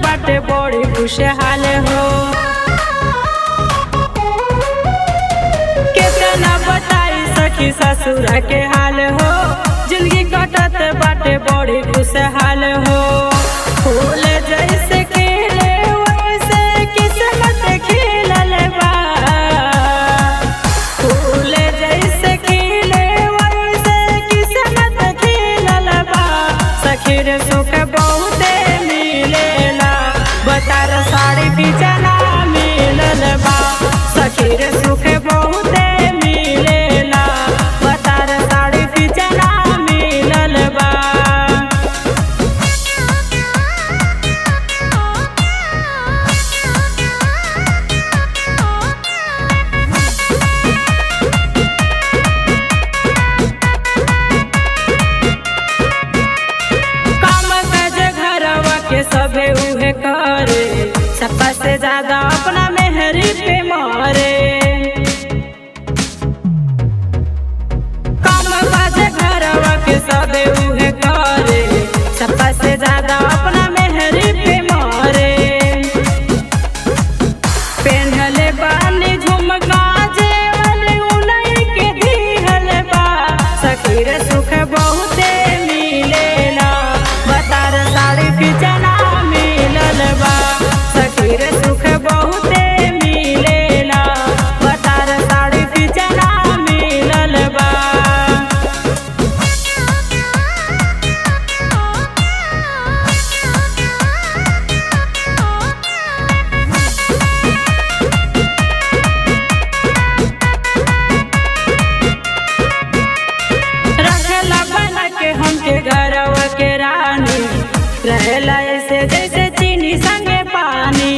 बाटे बड़ी खुशहाल हो। कितना बताई सखी ससुर के हाल हो, जिंदगी कटत बाटे बड़ी खुशहाल हो। फूल जैसे खिले वैसे किस्मत खिलल बा, फूल जैसे खिले वैसे किस्मत खिलल बा। सखी रे सुख बहुते मिलेला, बतार साड़ी बिचना मिलल बा। सखी रे सुख बहुते मिलेला, बतार साड़ी बिचना मिलल बा। के सभे उहे करे, सपा से ज्यादा अपना मेहरी पे मारे। काम बाजे घरवा के सभे उहे करे, सपा से ज्यादा अपना मेहरी पे मारे। पेन्हले बानी झुमका जेवन उनई के दिहल बा। सखी रे सुख बहुते मिलेला, बतार साड़ी बिचना मिलल बा। सखी रे सुख बहुते मिलेला, बतार साड़ी बिचना मिलल बा। रखेला बना के हमके घरवा के रानी, रहेला ऐसे जैसे चीनी संगे पानी।